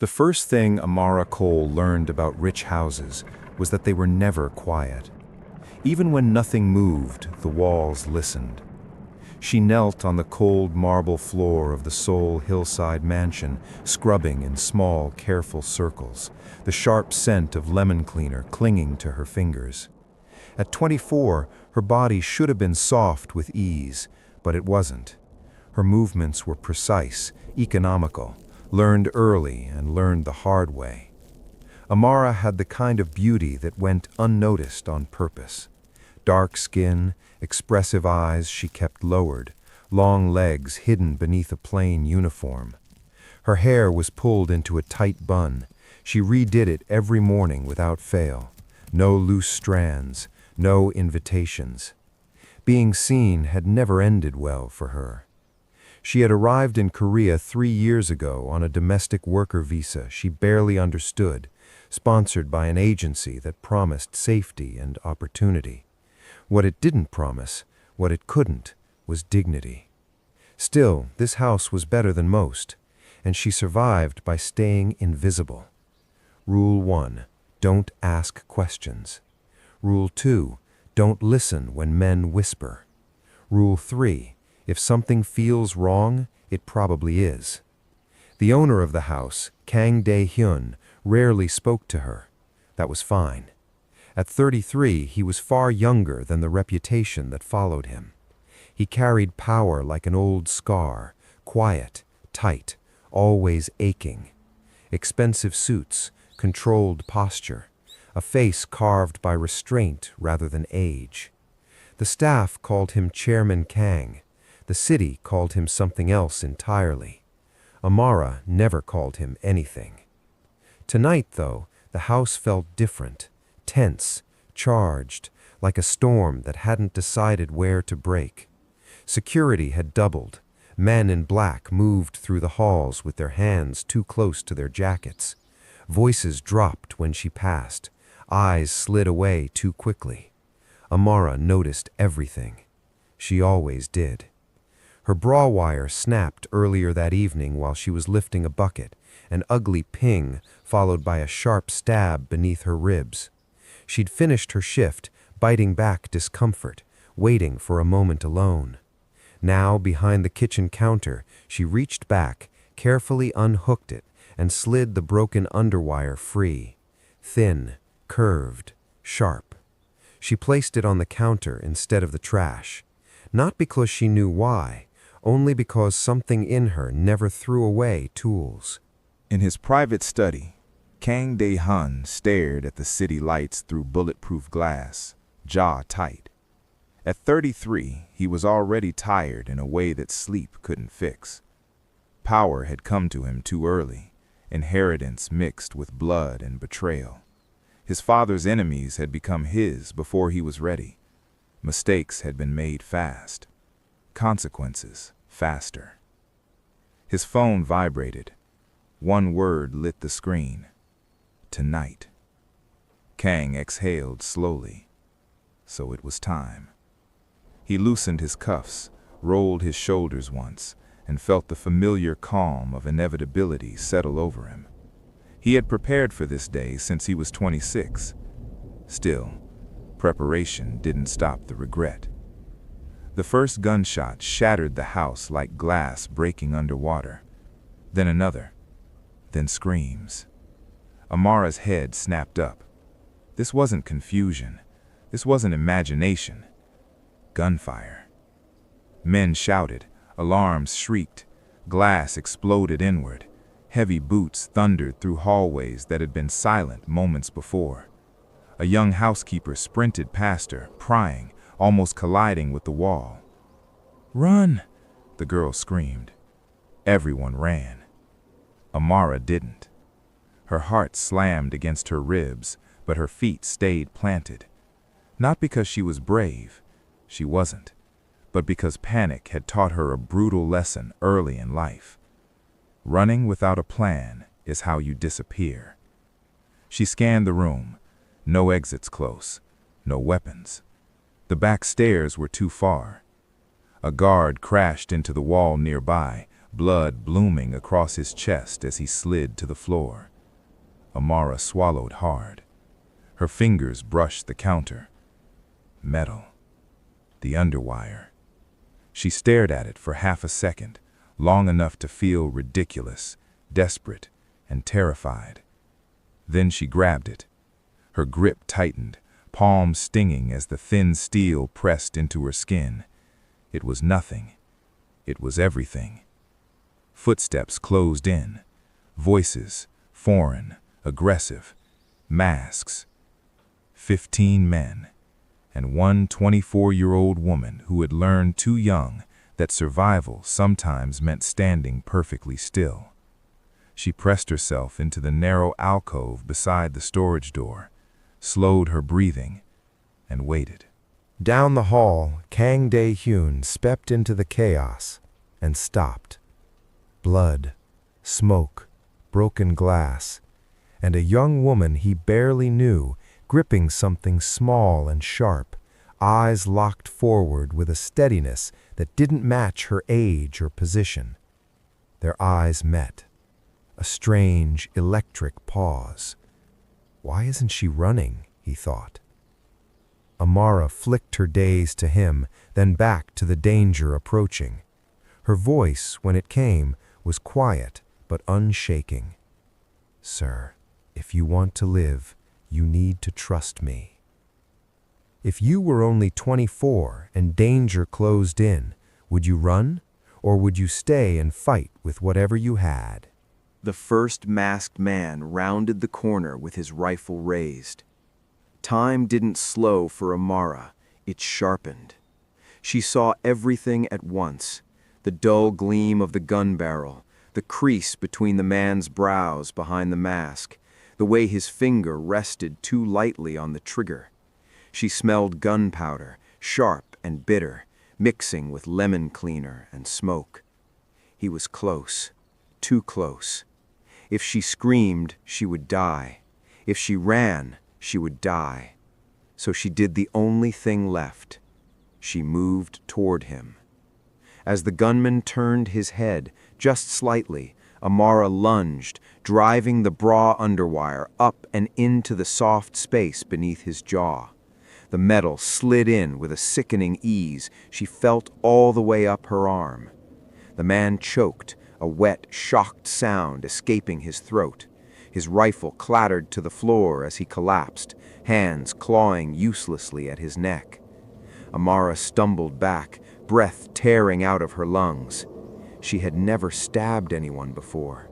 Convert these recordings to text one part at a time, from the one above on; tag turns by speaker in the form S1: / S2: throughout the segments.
S1: The first thing Amara Cole learned about rich houses was that they were never quiet. Even when nothing moved, the walls listened. She knelt on the cold marble floor of the Seoul hillside mansion, scrubbing in small, careful circles, the sharp scent of lemon cleaner clinging to her fingers. At 24, her body should have been soft with ease, but it wasn't. Her movements were precise, economical, learned early and learned the hard way. Amara had the kind of beauty that went unnoticed on purpose. Dark skin, expressive eyes she kept lowered, long legs hidden beneath a plain uniform. Her hair was pulled into a tight bun. She redid it every morning without fail. No loose strands, no invitations. Being seen had never ended well for her. She had arrived in Korea 3 years ago on a domestic worker visa she barely understood, sponsored by an agency that promised safety and opportunity. What it didn't promise, what it couldn't, was dignity. Still, this house was better than most, and she survived by staying invisible. Rule 1, don't ask questions. Rule 2, don't listen when men whisper. Rule 3, if something feels wrong, it probably is. The owner of the house, Kang Dae-hyun, rarely spoke to her. That was fine. At 33, he was far younger than the reputation that followed him. He carried power like an old scar, quiet, tight, always aching. Expensive suits, controlled posture, a face carved by restraint rather than age. The staff called him Chairman Kang. The city called him something else entirely. Amara never called him anything. Tonight, though, the house felt different. Tense, charged, like a storm that hadn't decided where to break. Security had doubled. Men in black moved through the halls with their hands too close to their jackets. Voices dropped when she passed. Eyes slid away too quickly. Amara noticed everything. She always did. Her bra wire snapped earlier that evening while she was lifting a bucket, an ugly ping followed by a sharp stab beneath her ribs. She'd finished her shift, biting back discomfort, waiting for a moment alone. Now, behind the kitchen counter, she reached back, carefully unhooked it, and slid the broken underwire free. Thin, curved, sharp. She placed it on the counter instead of the trash. Not because she knew why, only because something in her never threw away tools.
S2: In his private study, Kang Dae-hyun stared at the city lights through bulletproof glass, jaw tight. At 33, he was already tired in a way that sleep couldn't fix. Power had come to him too early, inheritance mixed with blood and betrayal. His father's enemies had become his before he was ready. Mistakes had been made fast. Consequences faster. His phone vibrated. One word lit the screen. Tonight. Kang exhaled slowly. So it was time. He loosened his cuffs, rolled his shoulders once, and felt the familiar calm of inevitability settle over him. He had prepared for this day since he was 26. Still, preparation didn't stop the regret. The first gunshot shattered the house like glass breaking underwater. Then another. Then screams. Amara's head snapped up. This wasn't confusion. This wasn't imagination. Gunfire. Men shouted. Alarms shrieked. Glass exploded inward. Heavy boots thundered through hallways that had been silent moments before. A young housekeeper sprinted past her, prying, almost colliding with the wall. "Run!" the girl screamed. Everyone ran. Amara didn't. Her heart slammed against her ribs, but her feet stayed planted. Not because she was brave, she wasn't, but because panic had taught her a brutal lesson early in life. Running without a plan is how you disappear. She scanned the room. No exits close, no weapons. The back stairs were too far. A guard crashed into the wall nearby, blood blooming across his chest as he slid to the floor. Amara swallowed hard. Her fingers brushed the counter. Metal. The underwire. She stared at it for half a second, long enough to feel ridiculous, desperate, and terrified. Then she grabbed it. Her grip tightened, palms stinging as the thin steel pressed into her skin. It was nothing. It was everything. Footsteps closed in. Voices, foreign, aggressive. Masks. 15 men, and one 24-year-old woman who had learned too young that survival sometimes meant standing perfectly still. She pressed herself into the narrow alcove beside the storage door, slowed her breathing, and waited.
S1: Down the hall, Kang Dae-hyun stepped into the chaos and stopped. Blood, smoke, broken glass, and a young woman he barely knew gripping something small and sharp, eyes locked forward with a steadiness that didn't match her age or position. Their eyes met. A strange, electric pause. Why isn't she running, he thought. Amara flicked her gaze to him, then back to the danger approaching. Her voice, when it came, was quiet but unshaking. "Sir, if you want to live, you need to trust me. If you were only 24 and danger closed in, would you run, or would you stay and fight with whatever you had?"
S3: The first masked man rounded the corner with his rifle raised. Time didn't slow for Amara, it sharpened. She saw everything at once, the dull gleam of the gun barrel, the crease between the man's brows behind the mask, the way his finger rested too lightly on the trigger. She smelled gunpowder, sharp and bitter, mixing with lemon cleaner and smoke. He was close, too close. If she screamed, she would die. If she ran, she would die. So she did the only thing left. She moved toward him. As the gunman turned his head, just slightly, Amara lunged, driving the bra underwire up and into the soft space beneath his jaw. The metal slid in with a sickening ease she felt all the way up her arm. The man choked, a wet, shocked sound escaping his throat. His rifle clattered to the floor as he collapsed, hands clawing uselessly at his neck. Amara stumbled back, breath tearing out of her lungs. She had never stabbed anyone before.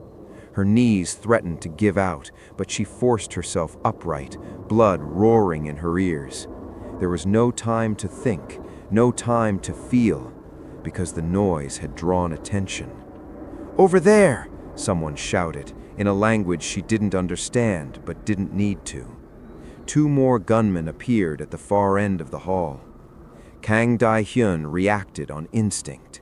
S3: Her knees threatened to give out, but she forced herself upright, blood roaring in her ears. There was no time to think, no time to feel, because the noise had drawn attention. "Over there!" someone shouted, in a language she didn't understand but didn't need to. 2 more gunmen appeared at the far end of the hall. Kang Dae-hyun reacted on instinct.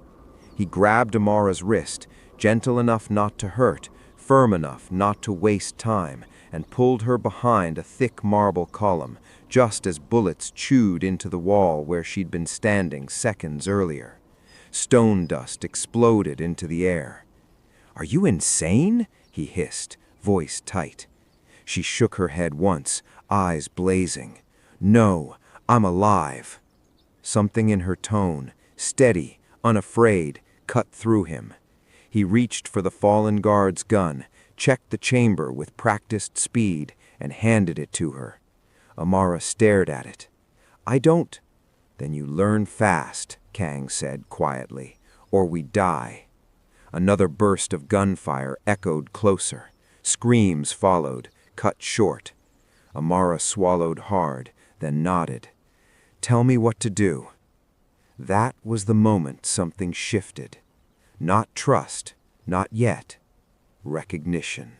S3: He grabbed Amara's wrist, gentle enough not to hurt, firm enough not to waste time, and pulled her behind a thick marble column, just as bullets chewed into the wall where she'd been standing seconds earlier. Stone dust exploded into the air. "Are you insane?" he hissed, voice tight. She shook her head once, eyes blazing. "No, I'm alive." Something in her tone, steady, unafraid, cut through him. He reached for the fallen guard's gun, checked the chamber with practiced speed, and handed it to her. Amara stared at it. "I don't—" "Then you learn fast," Kang said quietly, "or we die." Another burst of gunfire echoed closer. Screams followed, cut short. Amara swallowed hard, then nodded. "Tell me what to do." That was the moment something shifted. Not trust, not yet. Recognition.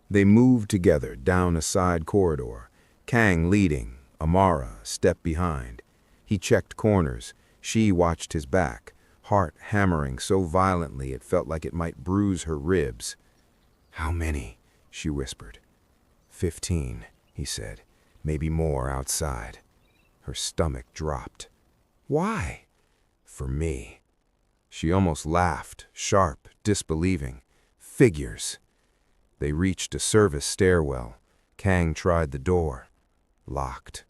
S2: They moved together down a side corridor, Kang leading, Amara stepped behind. He checked corners. She watched his back, heart hammering so violently it felt like it might bruise her ribs. "How many?" she whispered. 15, he said. "Maybe more outside." Her stomach dropped. "Why?" "For me." She almost laughed, sharp, disbelieving. Figures. They reached a service stairwell. Kang tried the door. Locked.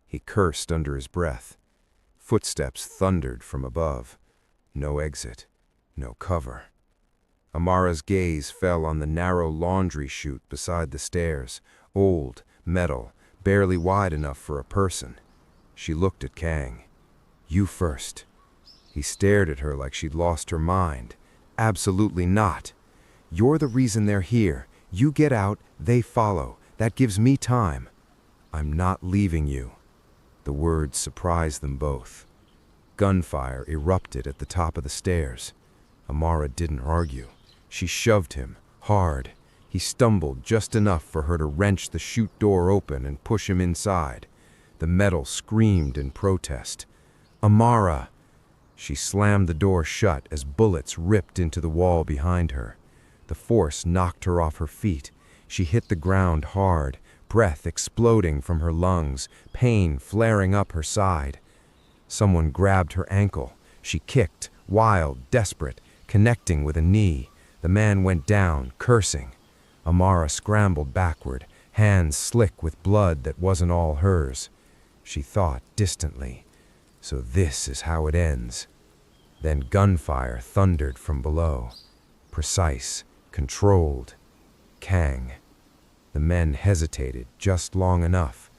S2: He cursed under his breath. Footsteps thundered from above. No exit. No cover. Amara's gaze fell on the narrow laundry chute beside the stairs. Old, metal, barely wide enough for a person. She looked at Kang. "You first." He stared at her like she'd lost her mind. "Absolutely not. You're the reason they're here. You get out, they follow. That gives me time. I'm not leaving you." The words surprised them both. Gunfire erupted at the top of the stairs. Amara didn't argue. She shoved him, hard. He stumbled just enough for her to wrench the chute door open and push him inside. The metal screamed in protest. "Amara!" She slammed the door shut as bullets ripped into the wall behind her. The force knocked her off her feet. She hit the ground hard, breath exploding from her lungs, pain flaring up her side. Someone grabbed her ankle. She kicked, wild, desperate, connecting with a knee. The man went down, cursing. Amara scrambled backward, hands slick with blood that wasn't all hers. She thought distantly, so this is how it ends. Then gunfire thundered from below. Precise, controlled. Kang. The men hesitated just long enough.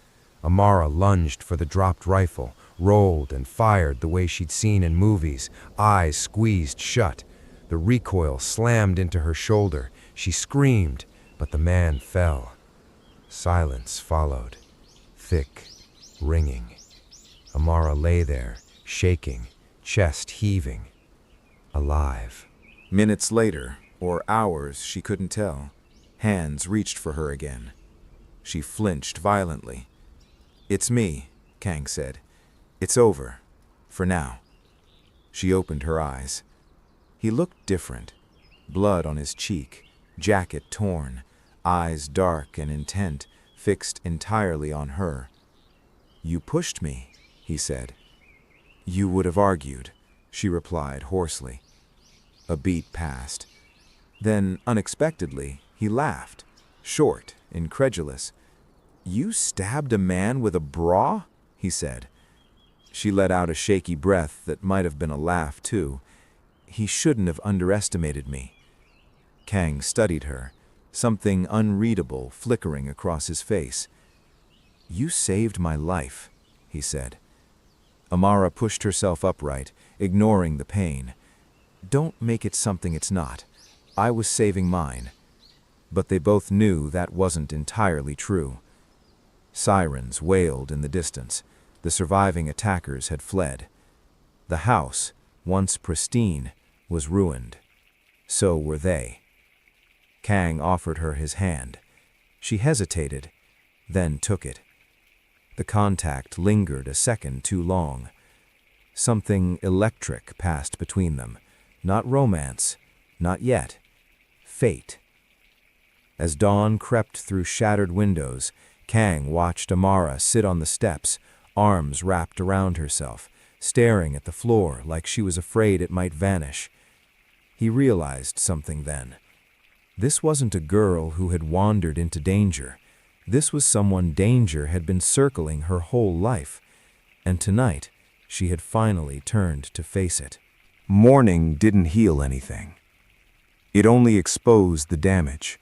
S2: Amara lunged for the dropped rifle, rolled and fired the way she'd seen in movies, eyes squeezed shut. The recoil slammed into her shoulder. She screamed, but the man fell. Silence followed, thick, ringing. Amara lay there, shaking, chest heaving. Alive. Minutes later, or hours, she couldn't tell. Hands reached for her again. She flinched violently. "It's me," Kang said. "It's over. For now." She opened her eyes. He looked different. Blood on his cheek, jacket torn, eyes dark and intent, fixed entirely on her. "You pushed me," he said. "You would have argued," she replied hoarsely. A beat passed. Then, unexpectedly, he laughed, short, incredulous. "You stabbed a man with a bra?" he said. She let out a shaky breath that might have been a laugh, too. "He shouldn't have underestimated me." Kang studied her, something unreadable flickering across his face. "You saved my life," he said. Amara pushed herself upright, ignoring the pain. "Don't make it something it's not. I was saving mine." But they both knew that wasn't entirely true. Sirens wailed in the distance. The surviving attackers had fled. The house, once pristine, was ruined. So were they. Kang offered her his hand. She hesitated, then took it. The contact lingered a second too long. Something electric passed between them. Not romance, not yet. Fate. As dawn crept through shattered windows, Kang watched Amara sit on the steps, arms wrapped around herself, staring at the floor like she was afraid it might vanish. He realized something then. This wasn't a girl who had wandered into danger. This was someone danger had been circling her whole life. And tonight, she had finally turned to face it. Mourning didn't heal anything. It only exposed the damage.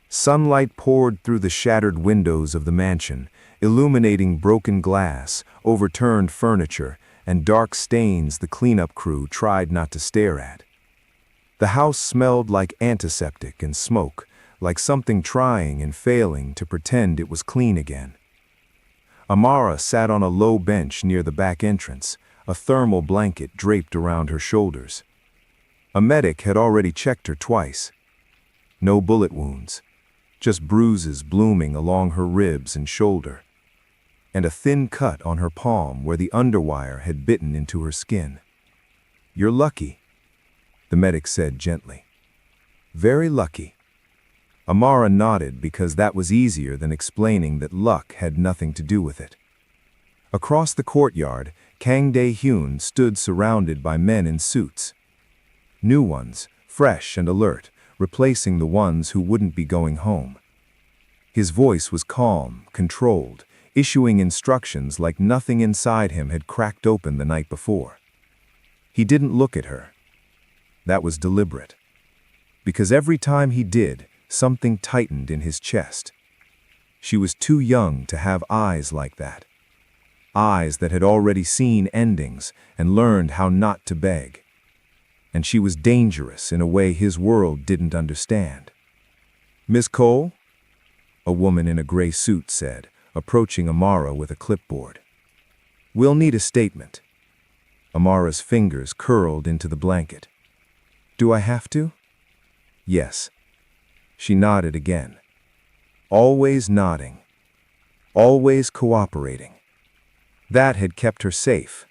S2: Sunlight poured through the shattered windows of the mansion, illuminating broken glass, overturned furniture, and dark stains the cleanup crew tried not to stare at. The house smelled like antiseptic and smoke, like something trying and failing to pretend it was clean again. Amara sat on a low bench near the back entrance, a thermal blanket draped around her shoulders. A medic had already checked her twice. No bullet wounds, just bruises blooming along her ribs and shoulder, and a thin cut on her palm where the underwire had bitten into her skin. "You're lucky," the medic said gently. "Very lucky." Amara nodded because that was easier than explaining that luck had nothing to do with it. Across the courtyard, Kang Dae-hyun stood surrounded by men in suits. New ones, fresh and alert, replacing the ones who wouldn't be going home. His voice was calm, controlled, issuing instructions like nothing inside him had cracked open the night before. He didn't look at her. That was deliberate. Because every time he did, something tightened in his chest. She was too young to have eyes like that. Eyes that had already seen endings and learned how not to beg. And she was dangerous in a way his world didn't understand. "Miss Cole?" a woman in a gray suit said, approaching Amara with a clipboard. "We'll need a statement." Amara's fingers curled into the blanket. "Do I have to?" "Yes." She nodded again. Always nodding. Always cooperating. That had kept her safe.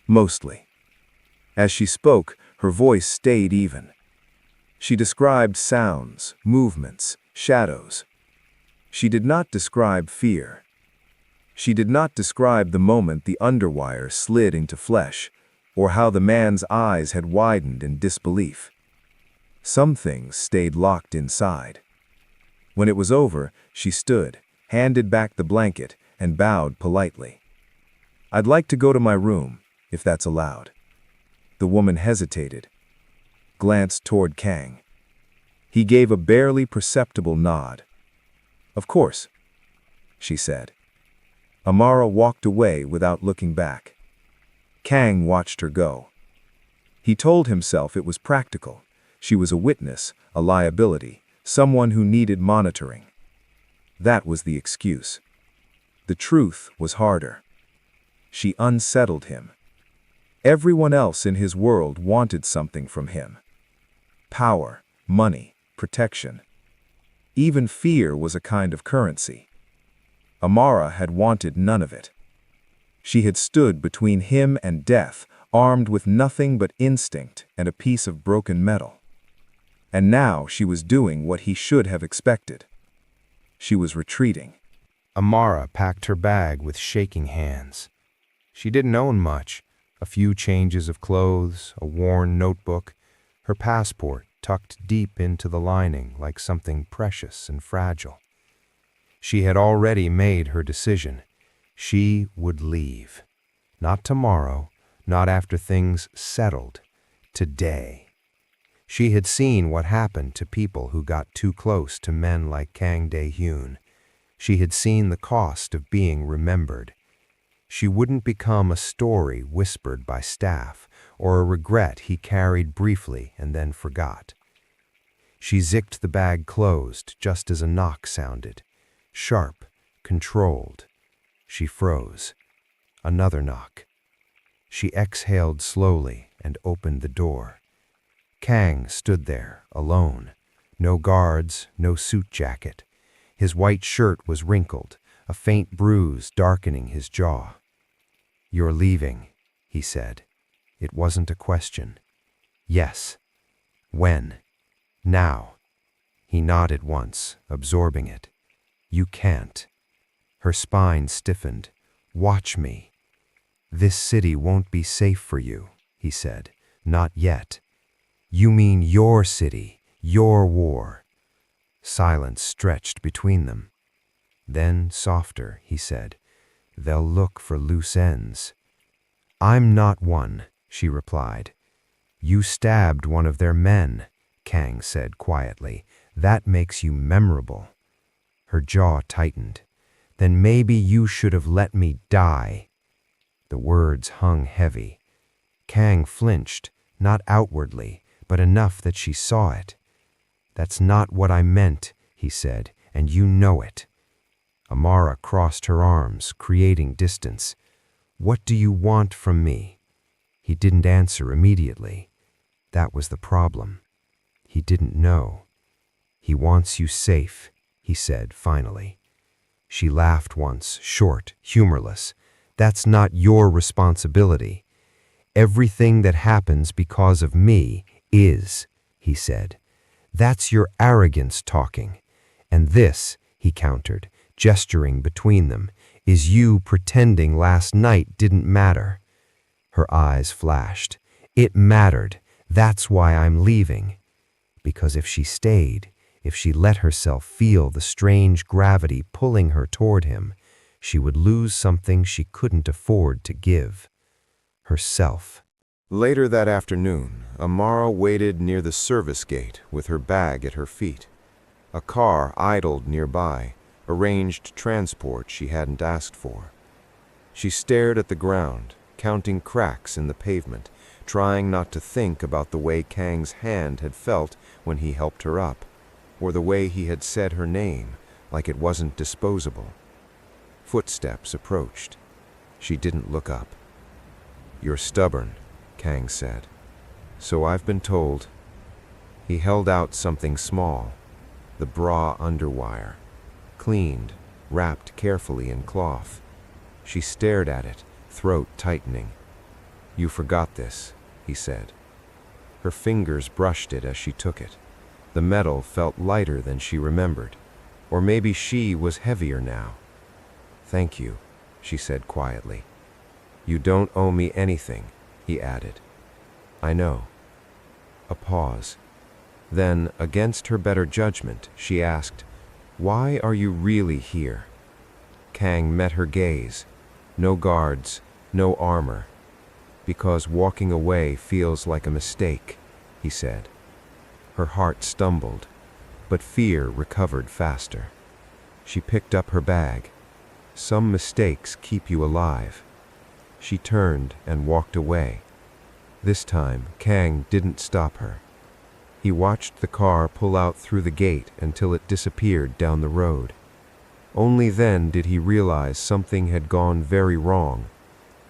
S2: Mostly. As she spoke, her voice stayed even. She described sounds, movements, shadows. She did not describe fear. She did not describe the moment the underwire slid into flesh, or how the man's eyes had widened in disbelief. Some things stayed locked inside. When it was over, she stood, handed back the blanket, and bowed politely. "I'd like to go to my room, if that's allowed." The woman hesitated, glanced toward Kang. He gave a barely perceptible nod. "Of course," she said. Amara walked away without looking back. Kang watched her go. He told himself it was practical. She was a witness, a liability, someone who needed monitoring. That was the excuse. The truth was harder. She unsettled him. Everyone else in his world wanted something from him. Power, money, protection. Even fear was a kind of currency. Amara had wanted none of it. She had stood between him and death, armed with nothing but instinct and a piece of broken metal. And now she was doing what he should have expected. She was retreating.
S4: Amara packed her bag with shaking hands. She didn't own much, a few changes of clothes, a worn notebook, her passport tucked deep into the lining like something precious and fragile. She had already made her decision. She would leave. Not tomorrow, not after things settled. Today. She had seen what happened to people who got too close to men like Kang Dae-hyun. She had seen the cost of being remembered. She wouldn't become a story whispered by staff, or a regret he carried briefly and then forgot. She zicked the bag closed just as a knock sounded. Sharp, controlled. She froze. Another knock. She exhaled slowly and opened the door. Kang stood there, alone. No guards, no suit jacket. His white shirt was wrinkled, a faint bruise darkening his jaw. "You're leaving," he said. It wasn't a question. "Yes." "When?" "Now." He nodded once, absorbing it. "You can't." Her spine stiffened. "Watch me." "This city won't be safe for you," he said. "Not yet." "You mean your city, your war." Silence stretched between them. Then, softer, he said, "They'll look for loose ends." "I'm not one," she replied. "You stabbed one of their men," Kang said quietly. "That makes you memorable." Her jaw tightened. "Then maybe you should have let me die." The words hung heavy. Kang flinched, not outwardly, but enough that she saw it. "That's not what I meant," he said, "and you know it." Amara crossed her arms, creating distance. "What do you want from me?" He didn't answer immediately. That was the problem. He didn't know. "He wants you safe," he said finally. She laughed once, short, humorless. "That's not your responsibility." "Everything that happens because of me is," he said. "That's your arrogance talking. And this," he countered, gesturing between them, "is you pretending last night didn't matter." Her eyes flashed. "It mattered. That's why I'm leaving. Because if she stayed, if she let herself feel the strange gravity pulling her toward him, she would lose something she couldn't afford to give. Herself.
S1: Later that afternoon, Amara waited near the service gate with her bag at her feet. A car idled nearby, arranged transport she hadn't asked for. She stared at the ground, counting cracks in the pavement, trying not to think about the way Kang's hand had felt when he helped her up, or the way he had said her name like it wasn't disposable. Footsteps approached. She didn't look up. "You're stubborn," Kang said. "So I've been told." He held out something small, the bra underwire, cleaned, wrapped carefully in cloth. She stared at it, throat tightening. "You forgot this," he said. Her fingers brushed it as she took it. The metal felt lighter than she remembered, or maybe she was heavier now. "Thank you," she said quietly. "You don't owe me anything," he added. "I know." A pause. Then, against her better judgment, she asked, "Why are you really here?" Kang met her gaze. No guards, no armor. "Because walking away feels like a mistake," he said. Her heart stumbled, but fear recovered faster. She picked up her bag. "Some mistakes keep you alive." She turned and walked away. This time, Kang didn't stop her. He watched the car pull out through the gate until it disappeared down the road. Only then did he realize something had gone very wrong,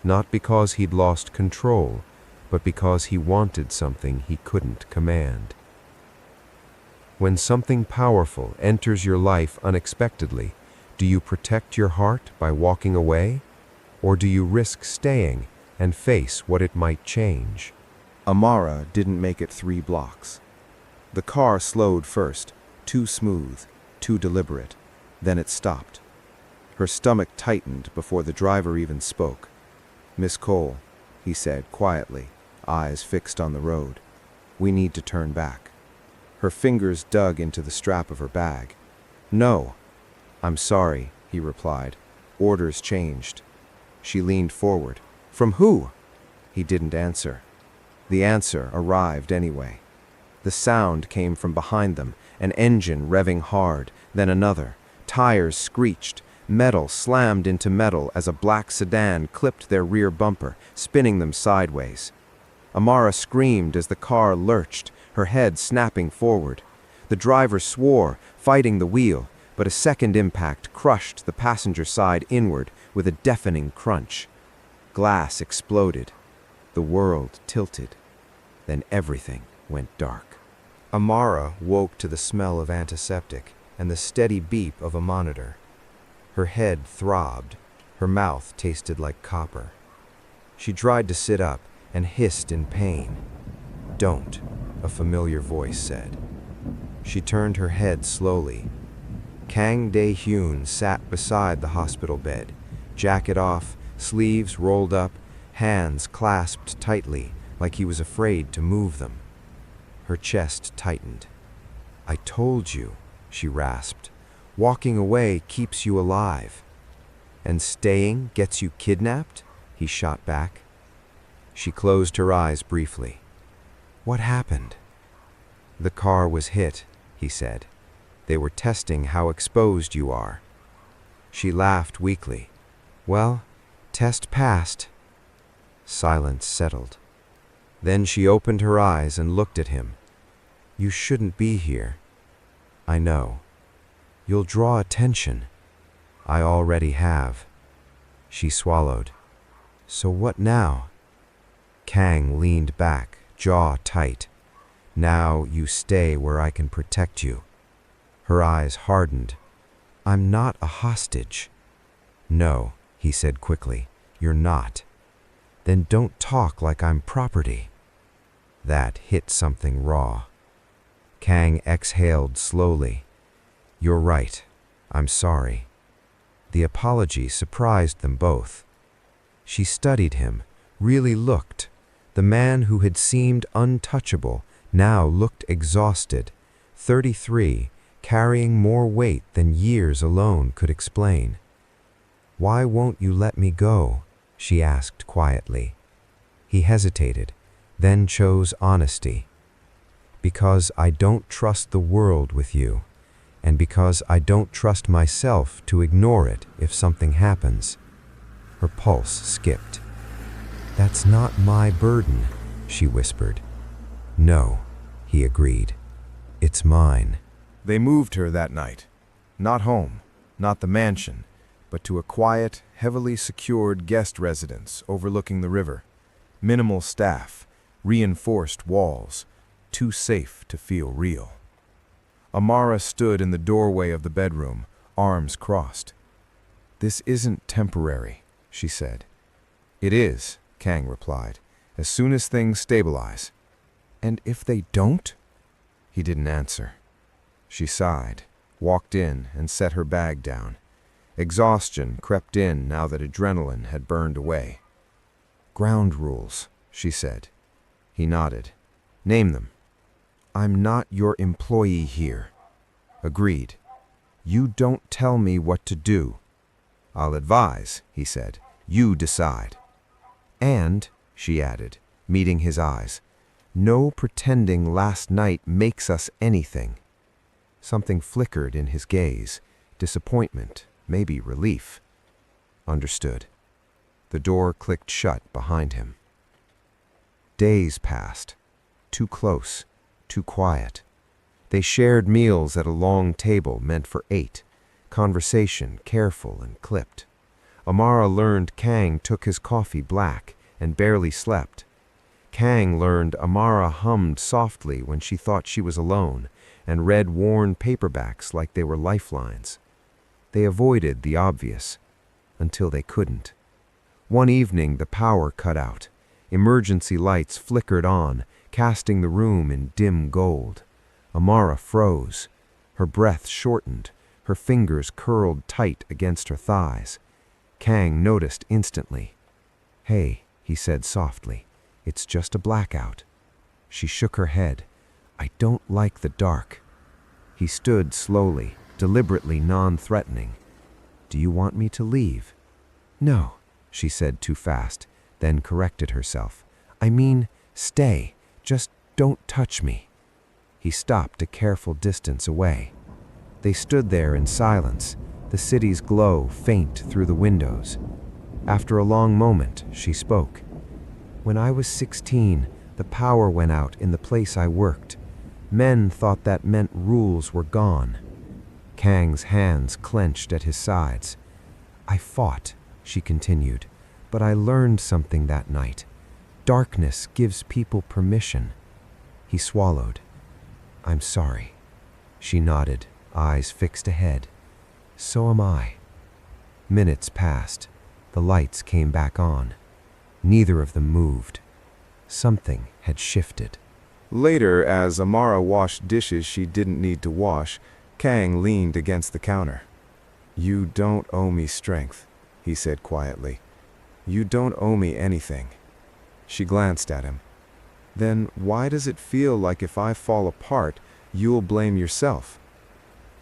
S1: not because he'd lost control, but because he wanted something he couldn't command. When something powerful enters your life unexpectedly, do you protect your heart by walking away? Or do you risk staying and face what it might change?
S3: Amara didn't make it 3 blocks. The car slowed first, too smooth, too deliberate. Then it stopped. Her stomach tightened before the driver even spoke. "Miss Cole," he said quietly, eyes fixed on the road. "We need to turn back." Her fingers dug into the strap of her bag. "No." "I'm sorry," he replied. "Orders changed." She leaned forward. "From who?" He didn't answer. The answer arrived anyway. The sound came from behind them, an engine revving hard, then another. Tires screeched. Metal slammed into metal as a black sedan clipped their rear bumper, spinning them sideways. Amara screamed as the car lurched, her head snapping forward. The driver swore, fighting the wheel, but a second impact crushed the passenger side inward with a deafening crunch. Glass exploded. The world tilted. Then everything went dark. Amara woke to the smell of antiseptic and the steady beep of a monitor. Her head throbbed. Her mouth tasted like copper. She tried to sit up and hissed in pain. "Don't," a familiar voice said. She turned her head slowly. Kang Dae-hyun sat beside the hospital bed, jacket off, sleeves rolled up, hands clasped tightly like he was afraid to move them. Her chest tightened. "I told you," she rasped. "Walking away keeps you alive." "And staying gets you kidnapped?" he shot back. She closed her eyes briefly. "What happened?" "The car was hit," he said. "They were testing how exposed you are." She laughed weakly. "Well, test passed." Silence settled. Then she opened her eyes and looked at him. "You shouldn't be here." "I know. You'll draw attention." "I already have." She swallowed. "So what now?" Kang leaned back, jaw tight. "Now you stay where I can protect you." Her eyes hardened. "I'm not a hostage." "No," he said quickly. "You're not." "Then don't talk like I'm property." That hit something raw. Kang exhaled slowly. "You're right. I'm sorry." The apology surprised them both. She studied him, really looked.
S4: The man who had seemed untouchable now looked exhausted, 33, carrying more weight than years alone could explain. "Why won't you let me go?" she asked quietly. He hesitated, then chose honesty. "Because I don't trust the world with you, and because I don't trust myself to ignore it if something happens." Her pulse skipped. "That's not my burden," she whispered. "No," he agreed. "It's mine."
S2: They moved her that night. Not home, not the mansion, but to a quiet, heavily secured guest residence overlooking the river. Minimal staff, reinforced walls, too safe to feel real. Amara stood in the doorway of the bedroom, arms crossed. "This isn't temporary," she said. "It is," Kang replied, "as soon as things stabilize." "And if they don't?" He didn't answer. She sighed, walked in, and set her bag down. Exhaustion crept in now that adrenaline had burned away. "Ground rules," she said. He nodded. "Name them." "I'm not your employee here." "Agreed. You don't tell me what to do." "I'll advise," he said. "You decide." "And," she added, meeting his eyes, "no pretending last night makes us anything." Something flickered in his gaze, disappointment, maybe relief. Understood. The door clicked shut behind him. Days passed. Too close, too quiet. They shared meals at a long table meant for 8, conversation careful and clipped. Amara learned Kang took his coffee black and barely slept. Kang learned Amara hummed softly when she thought she was alone and read worn paperbacks like they were lifelines. They avoided the obvious, until they couldn't. One evening the power cut out. Emergency lights flickered on, casting the room in dim gold. Amara froze. Her breath shortened, her fingers curled tight against her thighs. Kang noticed instantly. "Hey," he said softly, "it's just a blackout." She shook her head. "I don't like the dark." He stood slowly, deliberately non-threatening. "Do you want me to leave?" "No," she said too fast, then corrected herself. "I mean, stay. Just don't touch me." He stopped a careful distance away. They stood there in silence, the city's glow faint through the windows. After a long moment, she spoke. "When I was 16, the power went out in the place I worked. Men thought that meant rules were gone." Kang's hands clenched at his sides. "I fought," she continued, "but I learned something that night. Darkness gives people permission." He swallowed. "I'm sorry." She nodded, eyes fixed ahead. "So am I." Minutes passed. The lights came back on. Neither of them moved. Something had shifted. Later, as Amara washed dishes she didn't need to wash, Kang leaned against the counter. "You don't owe me strength," he said quietly. "You don't owe me anything." She glanced at him. "Then why does it feel like if I fall apart, you'll blame yourself?"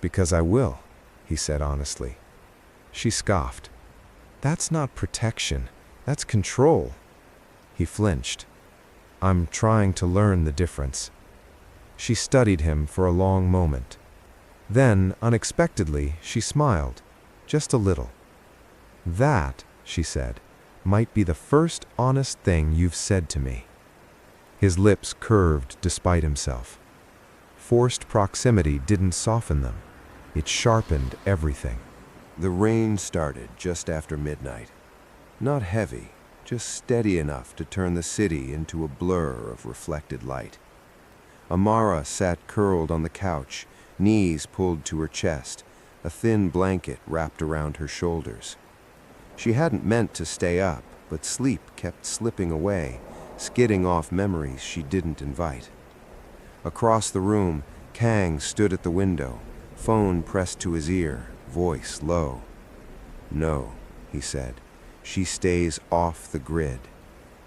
S2: "Because I will," he said honestly. She scoffed. "That's not protection. That's control." He flinched. "I'm trying to learn the difference." She studied him for a long moment. Then, unexpectedly, she smiled, just a little. "That," she said, "might be the first honest thing you've said to me." His lips curved despite himself. Forced proximity didn't soften them. It sharpened everything. The rain started just after midnight. Not heavy, just steady enough to turn the city into a blur of reflected light. Amara sat curled on the couch, knees pulled to her chest, a thin blanket wrapped around her shoulders. She hadn't meant to stay up, but sleep kept slipping away, skidding off memories she didn't invite. Across the room, Kang stood at the window, phone pressed to his ear, voice low. "No," he said, "she stays off the grid.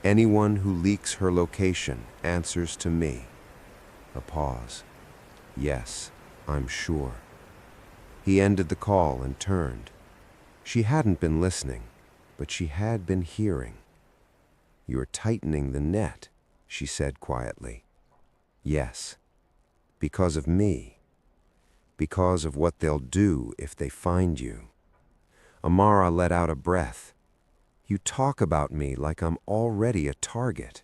S5: Anyone who leaks her location answers to me. A pause. Yes, I'm sure. He ended the call and turned. She hadn't been listening, but she had been hearing. You're tightening the net, she said quietly. Yes, because of me. Because of what they'll do if they find you. Amara let out a breath. You talk about me like I'm already a target.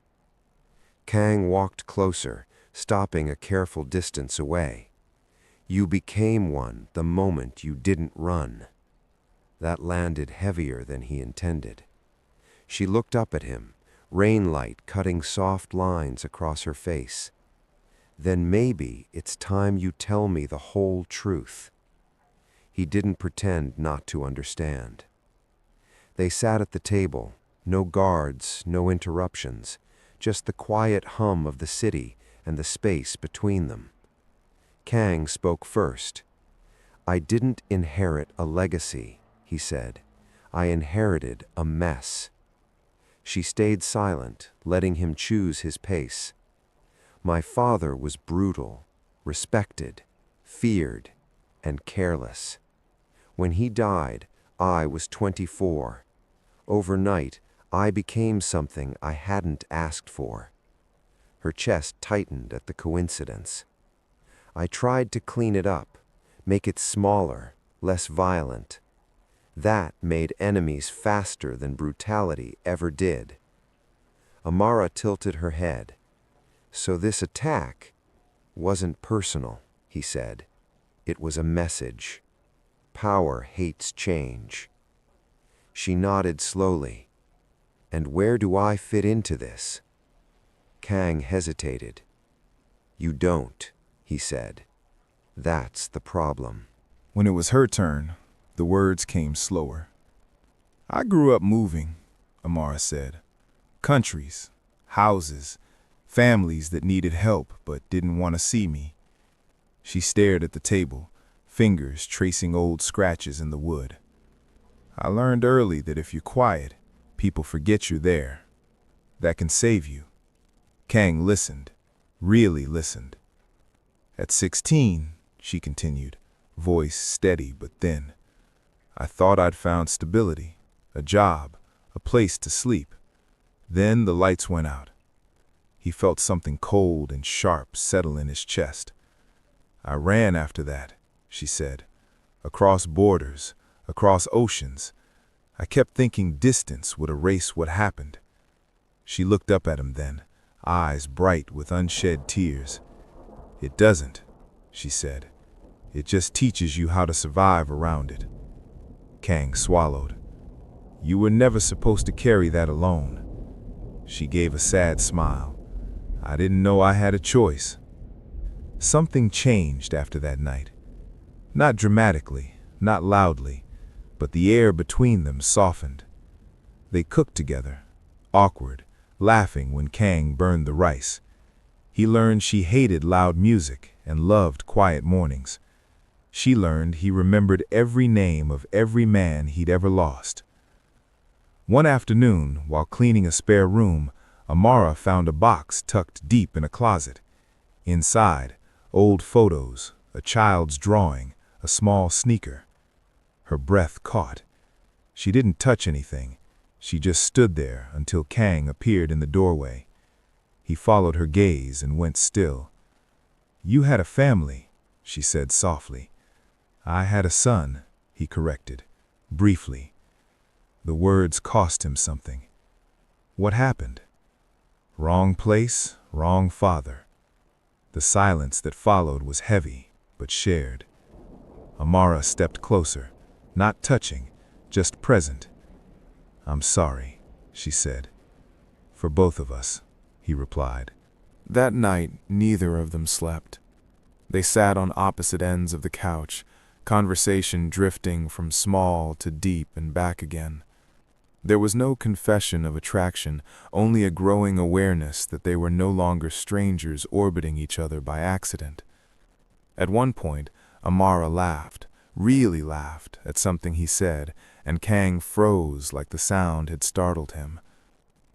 S5: Kang walked closer, stopping a careful distance away. You became one the moment you didn't run. That landed heavier than he intended. She looked up at him, rainlight cutting soft lines across her face. Then maybe it's time you tell me the whole truth. He didn't pretend not to understand. They sat at the table, no guards, no interruptions, just the quiet hum of the city and the space between them. Kang spoke first. I didn't inherit a legacy, he said. I inherited a mess. She stayed silent, letting him choose his pace. My father was brutal, respected, feared, and careless. When he died, I was 24. Overnight, I became something I hadn't asked for. Her chest tightened at the coincidence. I tried to clean it up, make it smaller, less violent. That made enemies faster than brutality ever did. Amara tilted her head. So this attack wasn't personal, he said. It was a message. Power hates change. She nodded slowly. And where do I fit into this? Kang hesitated. You don't, he said. That's the problem.
S2: When it was her turn, the words came slower. I grew up moving, Amara said. Countries, houses, families that needed help but didn't want to see me. She stared at the table, fingers tracing old scratches in the wood. I learned early that if you're quiet, people forget you're there. That can save you. Kang listened, really listened. At 16, she continued, voice steady but thin, I thought I'd found stability, a job, a place to sleep. Then the lights went out. He felt something cold and sharp settle in his chest. I ran after that, she said, across borders, across oceans. I kept thinking distance would erase what happened. She looked up at him then, eyes bright with unshed tears. It doesn't, she said. It just teaches you how to survive around it. Kang swallowed. You were never supposed to carry that alone. She gave a sad smile. I didn't know I had a choice. Something changed after that night. Not dramatically, not loudly, but the air between them softened. They cooked together, awkward, laughing when Kang burned the rice. He learned she hated loud music and loved quiet mornings. She learned he remembered every name of every man he'd ever lost. One afternoon, while cleaning a spare room, Amara found a box tucked deep in a closet. Inside, old photos, a child's drawing, a small sneaker. Her breath caught. She didn't touch anything. She just stood there until Kang appeared in the doorway. He followed her gaze and went still. You had a family, she said softly. I had a son, he corrected, briefly. The words cost him something. What happened? Wrong place, wrong father. The silence that followed was heavy, but shared. Amara stepped closer, not touching, just present. I'm sorry, she said. For both of us, he replied. That night, neither of them slept. They sat on opposite ends of the couch, conversation drifting from small to deep and back again. There was no confession of attraction, only a growing awareness that they were no longer strangers orbiting each other by accident. At one point, Amara laughed, really laughed, at something he said, and Kang froze like the sound had startled him.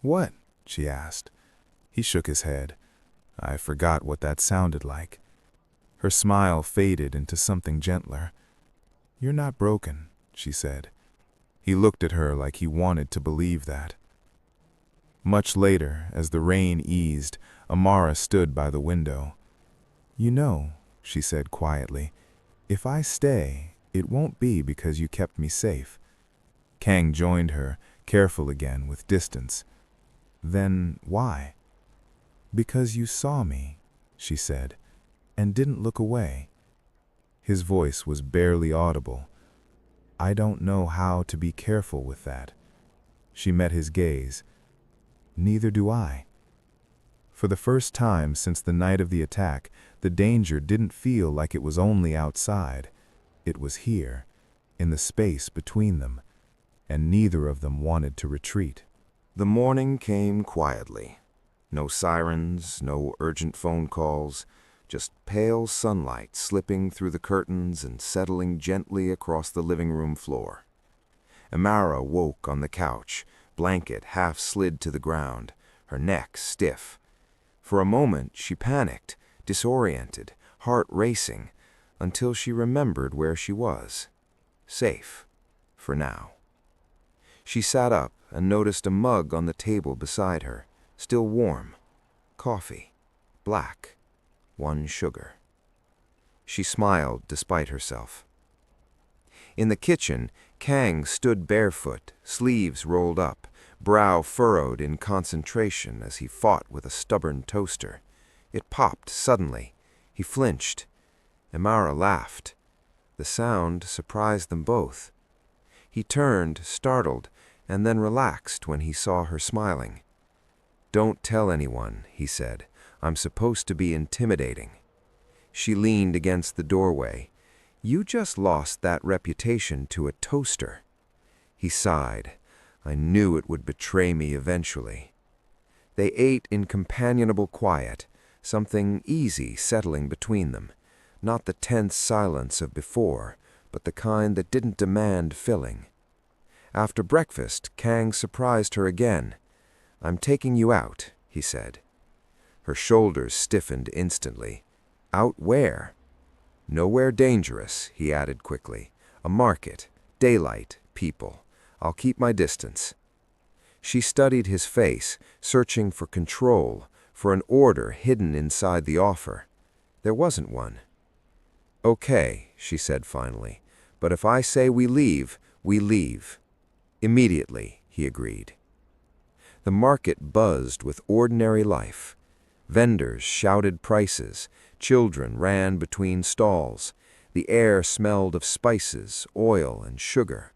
S2: What? she asked. He shook his head. I forgot what that sounded like. Her smile faded into something gentler. You're not broken, she said. He looked at her like he wanted to believe that. Much later, as the rain eased, Amara stood by the window. You know, she said quietly, if I stay, it won't be because you kept me safe. Kang joined her, careful again with distance. Then why? Because you saw me, she said, and didn't look away. His voice was barely audible. I don't know how to be careful with that. She met his gaze. Neither do I. For the first time since the night of the attack, the danger didn't feel like it was only outside. It was here, in the space between them, and neither of them wanted to retreat.
S5: The morning came quietly. No sirens, no urgent phone calls, just pale sunlight slipping through the curtains and settling gently across the living room floor. Amara woke on the couch, blanket half slid to the ground, her neck stiff. For a moment she panicked, disoriented, heart racing, until she remembered where she was. Safe, for now. She sat up and noticed a mug on the table beside her, still warm. Coffee, black, 1 sugar. She smiled despite herself. In the kitchen, Kang stood barefoot, sleeves rolled up, brow furrowed in concentration as he fought with a stubborn toaster. It popped suddenly. He flinched. Amara laughed. The sound surprised them both. He turned, startled, and then relaxed when he saw her smiling. Don't tell anyone, he said. I'm supposed to be intimidating. She leaned against the doorway. You just lost that reputation to a toaster. He sighed. I knew it would betray me eventually. They ate in companionable quiet, something easy settling between them, not the tense silence of before, but the kind that didn't demand filling. After breakfast, Kang surprised her again. I'm taking you out, he said. Her shoulders stiffened instantly. Out where? Nowhere dangerous, he added quickly. A market, daylight, people. I'll keep my distance. She studied his face, searching for control, for an order hidden inside the offer. There wasn't one. Okay, she said finally, but if I say we leave, we leave. Immediately, he agreed. The market buzzed with ordinary life. Vendors shouted prices, children ran between stalls. The air smelled of spices, oil, and sugar.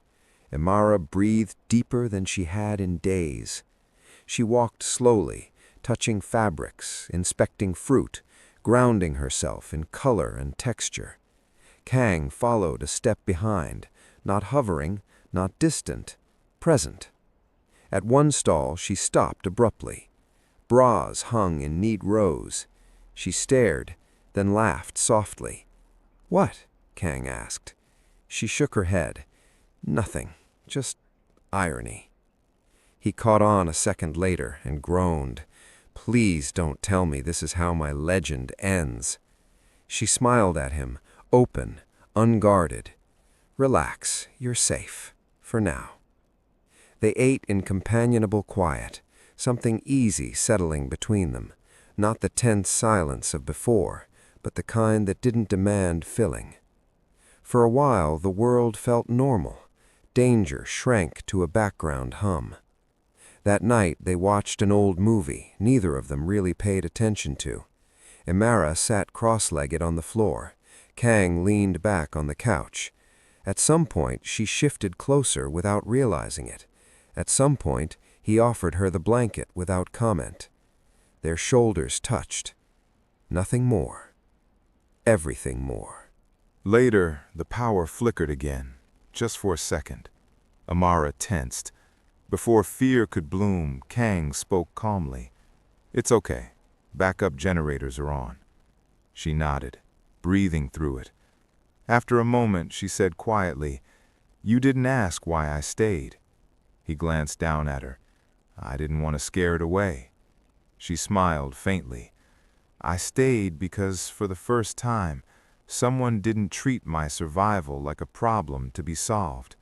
S5: Amara breathed deeper than she had in days. She walked slowly, touching fabrics, inspecting fruit, grounding herself in color and texture. Kang followed a step behind, not hovering, not distant, present. At one stall she stopped abruptly. Bras hung in neat rows. She stared, then laughed softly. What? Kang asked. She shook her head. Nothing, just irony. He caught on a second later and groaned. Please don't tell me this is how my legend ends. She smiled at him, open, unguarded. Relax, you're safe, for now. They ate in companionable quiet, something easy settling between them, not the tense silence of before, but the kind that didn't demand filling. For a while the world felt normal. Danger shrank to a background hum. That night they watched an old movie neither of them really paid attention to. Amara sat cross-legged on the floor. Kang leaned back on the couch. At some point she shifted closer without realizing it. At some point he offered her the blanket without comment. Their shoulders touched. Nothing more. Everything more.
S2: Later, the power flickered again, just for a second. Amara tensed. Before fear could bloom, Kang spoke calmly. It's okay. Backup generators are on. She nodded, breathing through it. After a moment, she said quietly, You didn't ask why I stayed. He glanced down at her. I didn't want to scare it away. She smiled faintly. I stayed because, for the first time, someone didn't treat my survival like a problem to be solved.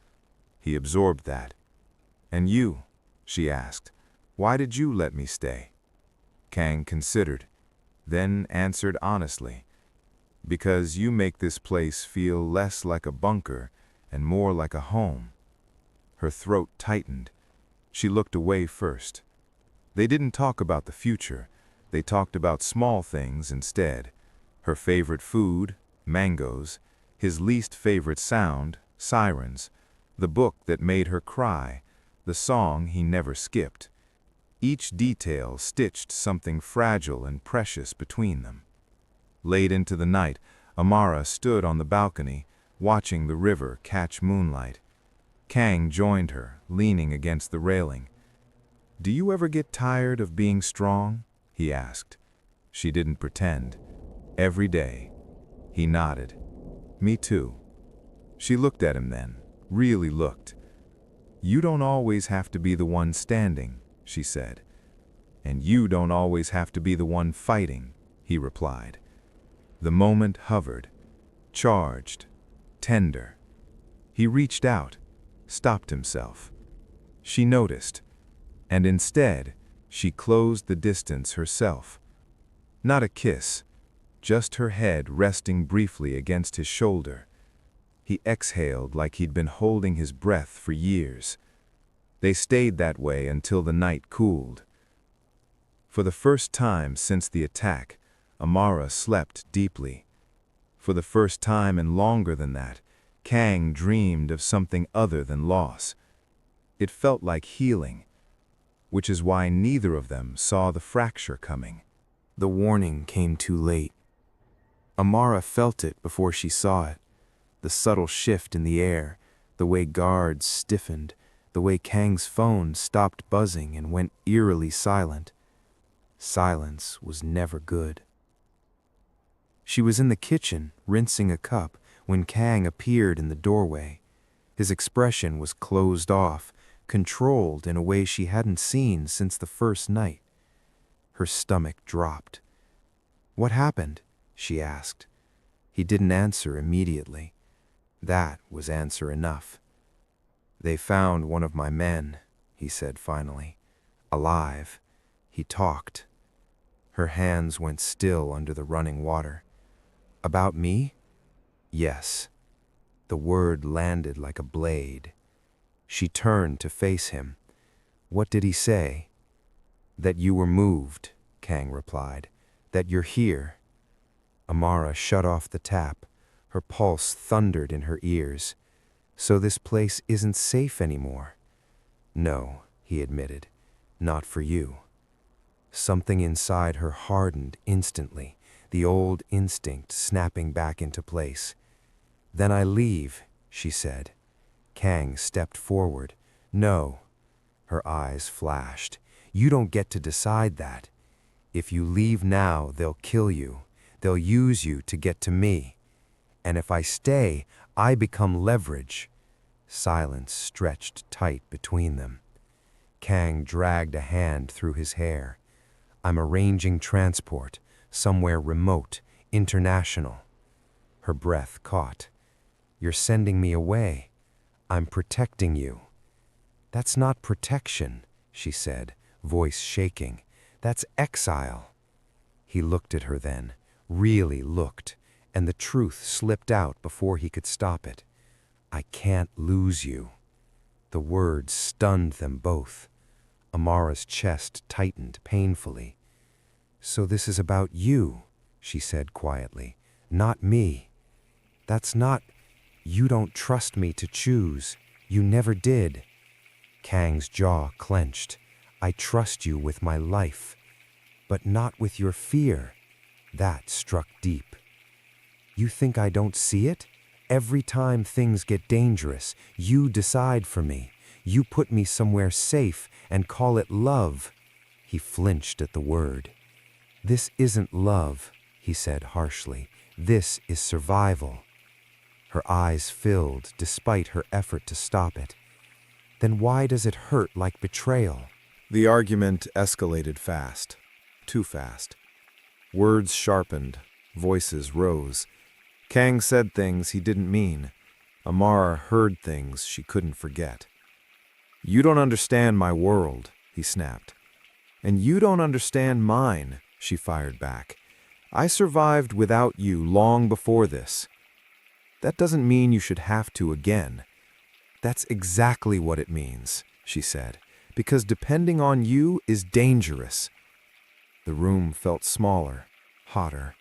S2: He absorbed that. And you, she asked, why did you let me stay? Kang considered, then answered honestly, because you make this place feel less like a bunker and more like a home. Her throat tightened. She looked away first. They didn't talk about the future. They talked about small things instead. Her favorite food, mangoes, his least favorite sound, sirens, the book that made her cry, the song he never skipped. Each detail stitched something fragile and precious between them. Late into the night, Amara stood on the balcony, watching the river catch moonlight. Kang joined her, leaning against the railing. "Do you ever get tired of being strong?" he asked. She didn't pretend. "Every day." He nodded. "Me too." She looked at him then, really looked. "You don't always have to be the one standing," she said. "And you don't always have to be the one fighting," he replied. The moment hovered, charged, tender. He reached out, stopped himself. She noticed, and instead, she closed the distance herself. Not a kiss, just her head resting briefly against his shoulder. He exhaled like he'd been holding his breath for years. They stayed that way until the night cooled. For the first time since the attack, Amara slept deeply. For the first time and longer than that, Kang dreamed of something other than loss. It felt like healing, which is why neither of them saw the fracture coming. The warning came too late. Amara felt it before she saw it. The subtle shift in the air, the way guards stiffened, the way Kang's phone stopped buzzing and went eerily silent. Silence was never good. She was in the kitchen, rinsing a cup, when Kang appeared in the doorway. His expression was closed off, controlled in a way she hadn't seen since the first night. Her stomach dropped. "What happened?" she asked. He didn't answer immediately. That was answer enough. "They found one of my men," he said finally. "Alive." He talked. Her hands went still under the running water. "About me?" "Yes." The word landed like a blade. She turned to face him. "What did he say?" "That you were moved," Kang replied. "That you're here." Amara shut off the tap. Her pulse thundered in her ears. "So this place isn't safe anymore?" "No," he admitted. "Not for you." Something inside her hardened instantly, the old instinct snapping back into place. "Then I leave," she said. Kang stepped forward. "No." Her eyes flashed. "You don't get to decide that. If you leave now, they'll kill you. They'll use you to get to me. And if I stay, I become leverage." Silence stretched tight between them. Kang dragged a hand through his hair. "I'm arranging transport, somewhere remote, international." Her breath caught. "You're sending me away. I'm protecting you." "That's not protection," she said, voice shaking. "That's exile." He looked at her then, really looked, and the truth slipped out before he could stop it. "I can't lose you." The words stunned them both. Amara's chest tightened painfully. "So this is about you," she said quietly, "not me." "That's not... You don't trust me to choose. You never did." Kang's jaw clenched. "I trust you with my life, but not with your fear." That struck deep. "You think I don't see it? Every time things get dangerous, you decide for me. You put me somewhere safe and call it love." He flinched at the word. "This isn't love," he said harshly. "This is survival." Her eyes filled despite her effort to stop it. "Then why does it hurt like betrayal?"
S4: The argument escalated fast, too fast. Words sharpened, voices rose. Kang said things he didn't mean. Amara heard things she couldn't forget. "You don't understand my world," he snapped. "And you don't understand mine," she fired back. "I survived without you long before this. That doesn't mean you should have to again." "That's exactly what it means," she said, "because depending on you is dangerous." The room felt smaller, hotter.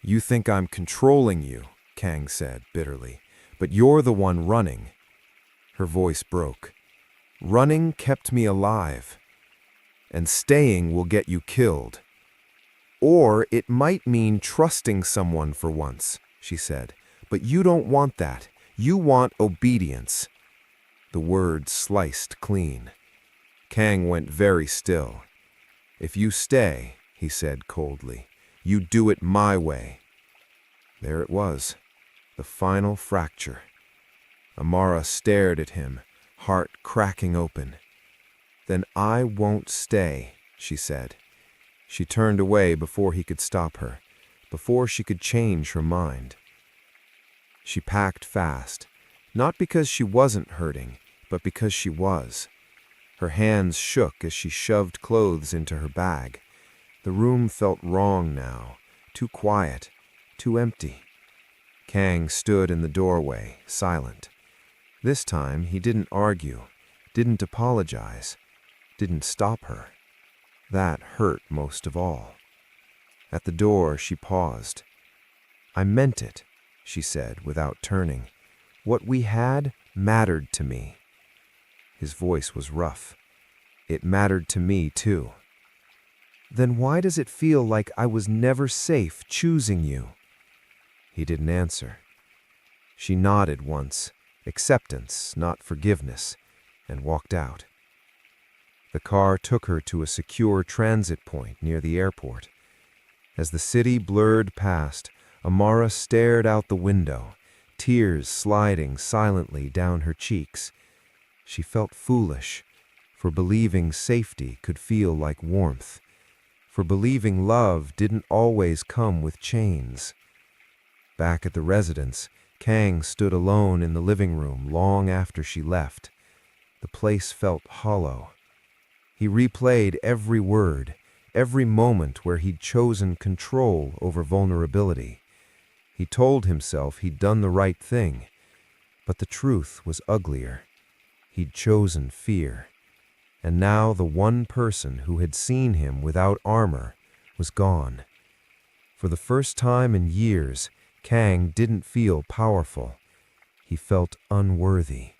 S4: "You think I'm controlling you," Kang said bitterly, "but you're the one running." Her voice broke. "Running kept me alive, and staying will get you killed. Or it might mean trusting someone for once," she said, "but you don't want that. You want obedience." The words sliced clean. Kang went very still. "If you stay," he said coldly, "you do it my way." There it was, the final fracture. Amara stared at him, heart cracking open. "Then I won't stay," she said. She turned away before he could stop her, before she could change her mind. She packed fast, not because she wasn't hurting, but because she was. Her hands shook as she shoved clothes into her bag. The room felt wrong now, too quiet, too empty. Kang stood in the doorway, silent. This time he didn't argue, didn't apologize, didn't stop her. That hurt most of all. At the door she paused. "I meant it," she said without turning. "What we had mattered to me." His voice was rough. "It mattered to me too." "Then why does it feel like I was never safe choosing you?" He didn't answer. She nodded once, acceptance, not forgiveness, and walked out. The car took her to a secure transit point near the airport. As the city blurred past, Amara stared out the window, tears sliding silently down her cheeks. She felt foolish, for believing safety could feel like warmth, for believing love didn't always come with chains. Back at the residence, Kang stood alone in the living room long after she left. The place felt hollow. He replayed every word, every moment where he'd chosen control over vulnerability. He told himself he'd done the right thing, but the truth was uglier. He'd chosen fear, and now the one person who had seen him without armor was gone. For the first time in years, Kang didn't feel powerful. He felt unworthy.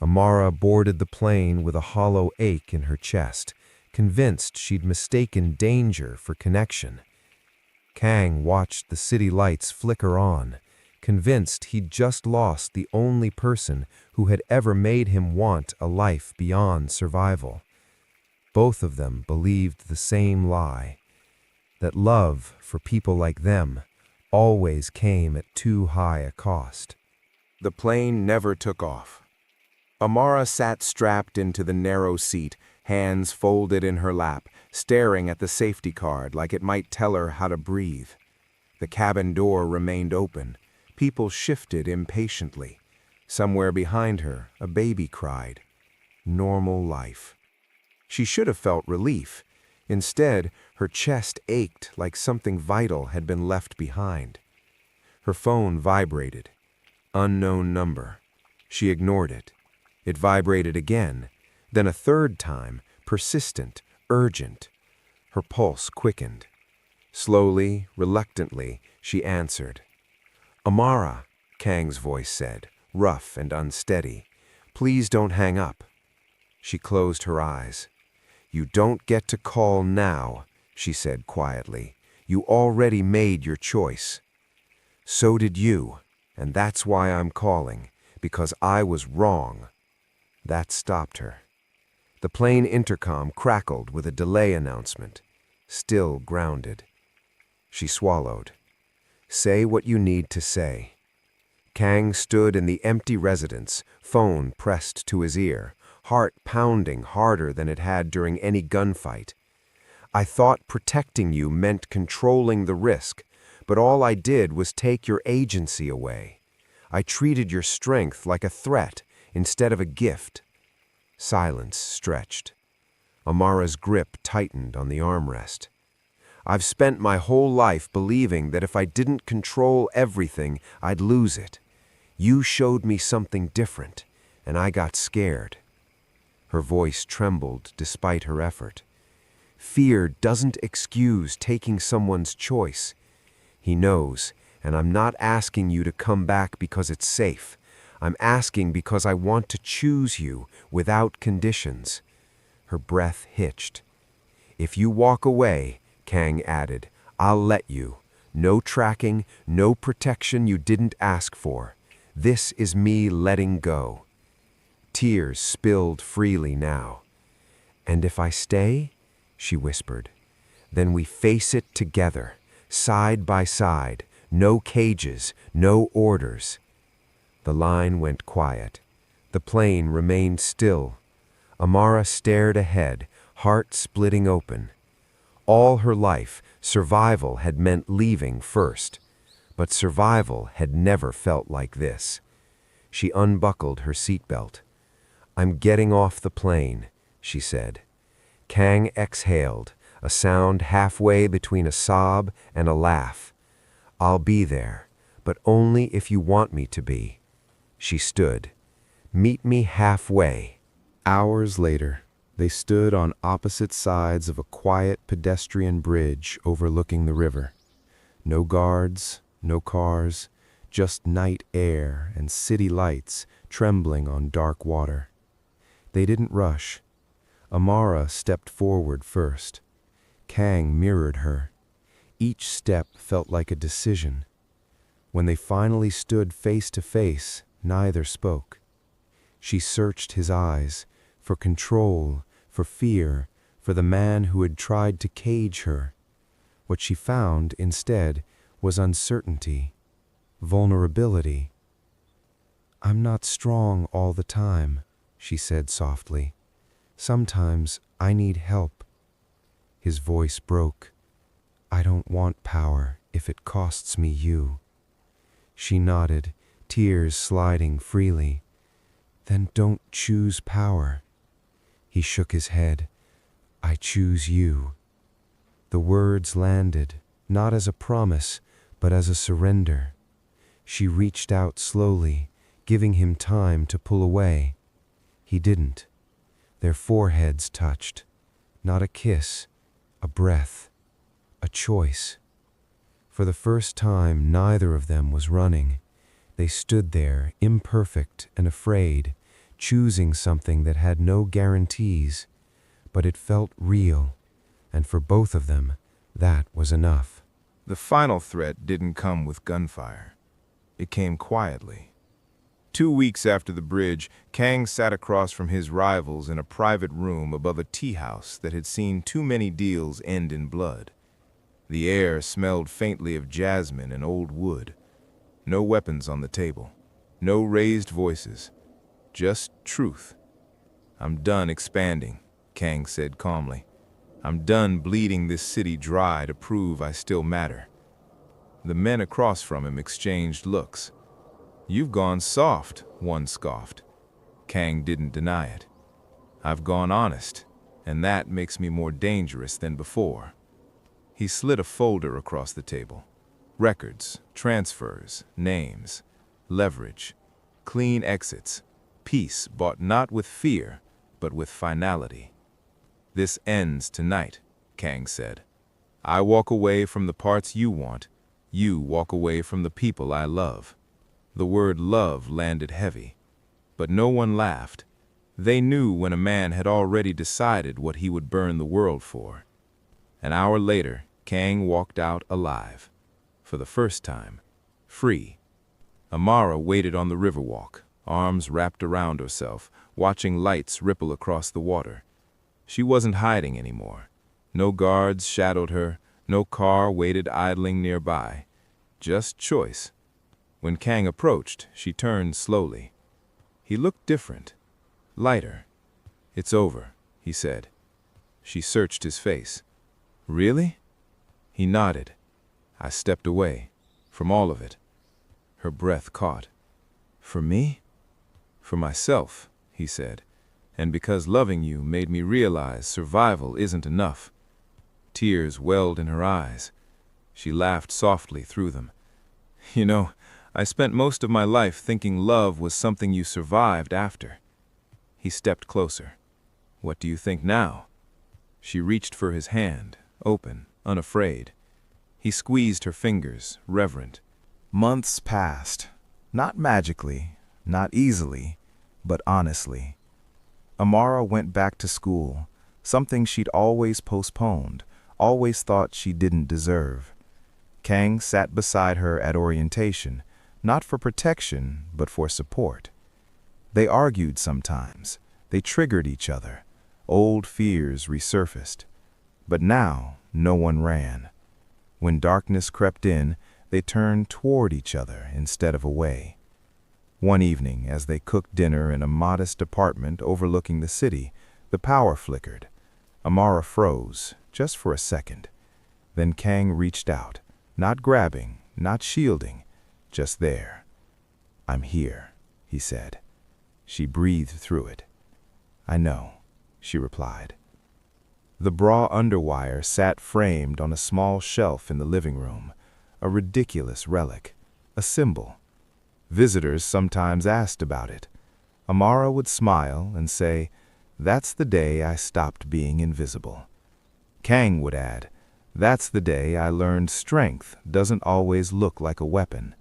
S4: Amara boarded the plane with a hollow ache in her chest, convinced she'd mistaken danger for connection. Kang watched the city lights flicker on, convinced he'd just lost the only person who had ever made him want a life beyond survival. Both of them believed the same lie, that love for people like them always came at too high a cost. The plane never took off. Amara sat strapped into the narrow seat, hands folded in her lap, staring at the safety card like it might tell her how to breathe. The cabin door remained open. People shifted impatiently. Somewhere behind her, a baby cried. Normal life. She should have felt relief. Instead, her chest ached like something vital had been left behind. Her phone vibrated. Unknown number. She ignored it. It vibrated again, then a third time, persistent, urgent. Her pulse quickened. Slowly, reluctantly, she answered. "Amara," Kang's voice said, rough and unsteady. "Please don't hang up." She closed her eyes. "You don't get to call now," she said quietly. "You already made your choice." "So did you, and that's why I'm calling, because I was wrong." That stopped her. The plane intercom crackled with a delay announcement, still grounded. She swallowed. "Say what you need to say." Kang stood in the empty residence, phone pressed to his ear,
S5: heart pounding harder than it had during any gunfight. I thought protecting you meant controlling the risk, but all I did was take your agency away. I treated your strength like a threat instead of a gift. Silence stretched. Amara's grip tightened on the armrest. I've spent my whole life believing that if I didn't control everything, I'd lose it. You showed me something different, and I got scared. Her voice trembled despite her effort. Fear doesn't excuse taking someone's choice. He knows, and I'm not asking you to come back because it's safe. I'm asking because I want to choose you without conditions. Her breath hitched. If you walk away, Kang added, I'll let you. No tracking, no protection you didn't ask for. This is me letting go. Tears spilled freely now. And if I stay, she whispered, then we face it together, side by side, no cages, no orders. The line went quiet. The plane remained still. Amara stared ahead, heart splitting open. All her life, survival had meant leaving first, but survival had never felt like this. She unbuckled her seatbelt. I'm getting off the plane, she said. Kang exhaled, a sound halfway between a sob and a laugh. I'll be there, but only if you want me to be. She stood. Meet me halfway.
S4: Hours later, they stood on opposite sides of a quiet pedestrian bridge overlooking the river. No guards, no cars, just night air and city lights trembling on dark water. They didn't rush. Amara stepped forward first. Kang mirrored her. Each step felt like a decision. When they finally stood face to face, neither spoke. She searched his eyes, for control, for fear, for the man who had tried to cage her. What she found, instead, was uncertainty, vulnerability. I'm not strong all the time, she said softly. Sometimes I need help. His voice broke. I don't want power if it costs me you. She nodded, tears sliding freely. Then don't choose power. He shook his head. I choose you. The words landed, not as a promise, but as a surrender. She reached out slowly, giving him time to pull away. He didn't. Their foreheads touched. Not a kiss, a breath, a choice. For the first time, neither of them was running. They stood there, imperfect and afraid, choosing something that had no guarantees, but it felt real, and for both of them, that was enough.
S2: The final threat didn't come with gunfire. It came quietly. 2 weeks after the bridge, Kang sat across from his rivals in a private room above a tea house that had seen too many deals end in blood. The air smelled faintly of jasmine and old wood. No weapons on the table. No raised voices. Just truth. I'm done expanding, Kang said calmly. I'm done bleeding this city dry to prove I still matter. The men across from him exchanged looks. You've gone soft, one scoffed. Kang didn't deny it. I've gone honest, and that makes me more dangerous than before. He slid a folder across the table. Records, transfers, names, leverage, clean exits, peace bought not with fear, but with finality. This ends tonight, Kang said. I walk away from the parts you want. You walk away from the people I love. The word love landed heavy, but no one laughed. They knew when a man had already decided what he would burn the world for. An hour later, Kang walked out alive. For the first time, free. Amara waited on the riverwalk, arms wrapped around herself, watching lights ripple across the water. She wasn't hiding anymore. No guards shadowed her, no car waited idling nearby. Just choice. When Kang approached, she turned slowly. He looked different, lighter, "It's over," he said. She searched his face. "Really?" He nodded. I stepped away, from all of it. Her breath caught. "For me?" "For myself," he said. "And because loving you made me realize survival isn't enough." Tears welled in her eyes. She laughed softly through them. "You know, I spent most of my life thinking love was something you survived after." He stepped closer. "What do you think now?" She reached for his hand, open, unafraid. He squeezed her fingers, reverent.
S4: Months passed, not magically, not easily, but honestly. Amara went back to school, something she'd always postponed, always thought she didn't deserve. Kang sat beside her at orientation, not for protection, but for support. They argued sometimes. They triggered each other. Old fears resurfaced. But now, no one ran. When darkness crept in, they turned toward each other instead of away. One evening, as they cooked dinner in a modest apartment overlooking the city, the power flickered. Amara froze, just for a second. Then Kang reached out, not grabbing, not shielding, just there. "I'm here," he said. She breathed through it. "I know," she replied. The bra Underwire sat framed on a small shelf in the living room, a ridiculous relic, a symbol. Visitors sometimes asked about it. Amara would smile and say, "That's the day I stopped being invisible." Kang would add, "That's the day I learned strength doesn't always look like a weapon."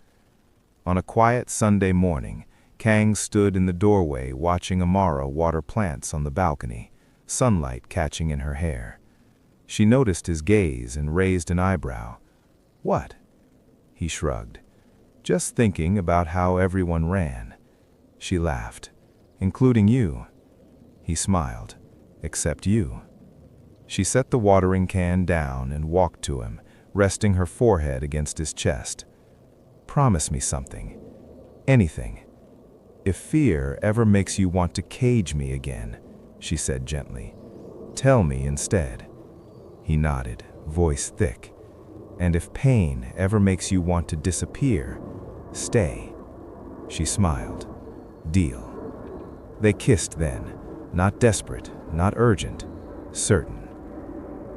S4: On a quiet Sunday morning, Kang stood in the doorway watching Amara water plants on the balcony, sunlight catching in her hair. She noticed his gaze and raised an eyebrow. "What?" He shrugged. "Just thinking about how everyone ran." She laughed. "Including you." He smiled. "Except you." She set the watering can down and walked to him, resting her forehead against his chest. "Promise me something. Anything. If fear ever makes you want to cage me again," she said gently, "tell me instead." He nodded, voice thick. "And if pain ever makes you want to disappear, stay." She smiled. "Deal." They kissed then, not desperate, not urgent, certain.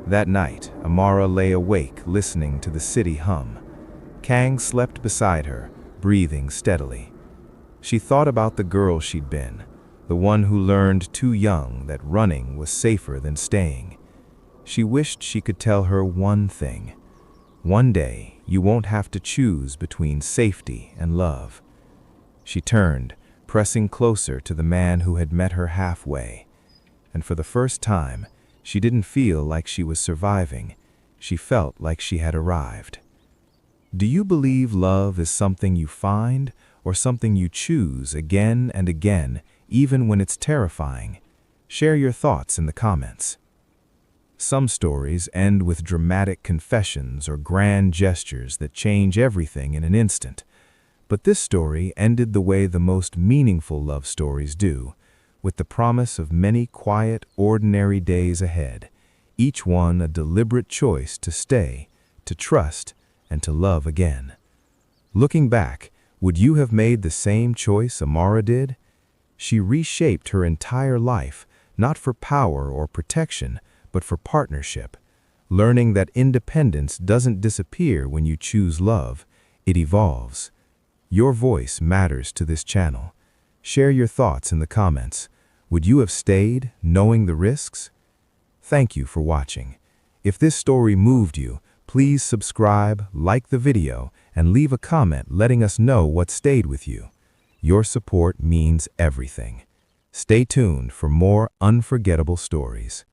S4: That night, Amara lay awake listening to the city hum. Kang slept beside her, breathing steadily. She thought about the girl she'd been, the one who learned too young that running was safer than staying. She wished she could tell her one thing. One day, you won't have to choose between safety and love. She turned, pressing closer to the man who had met her halfway. And for the first time, she didn't feel like she was surviving. She felt like she had arrived. Do you believe love is something you find or something you choose again and again, even when it's terrifying? Share your thoughts in the comments. Some stories end with dramatic confessions or grand gestures that change everything in an instant. But this story ended the way the most meaningful love stories do, with the promise of many quiet, ordinary days ahead, each one a deliberate choice to stay, to trust, and to love again. Looking back, would you have made the same choice Amara did? She reshaped her entire life, not for power or protection, but for partnership, learning that independence doesn't disappear when you choose love, it evolves. Your voice matters to this channel. Share your thoughts in the comments. Would you have stayed, knowing the risks? Thank you for watching. If this story moved you, please subscribe, like the video, and leave a comment letting us know what stayed with you. Your support means everything. Stay tuned for more unforgettable stories.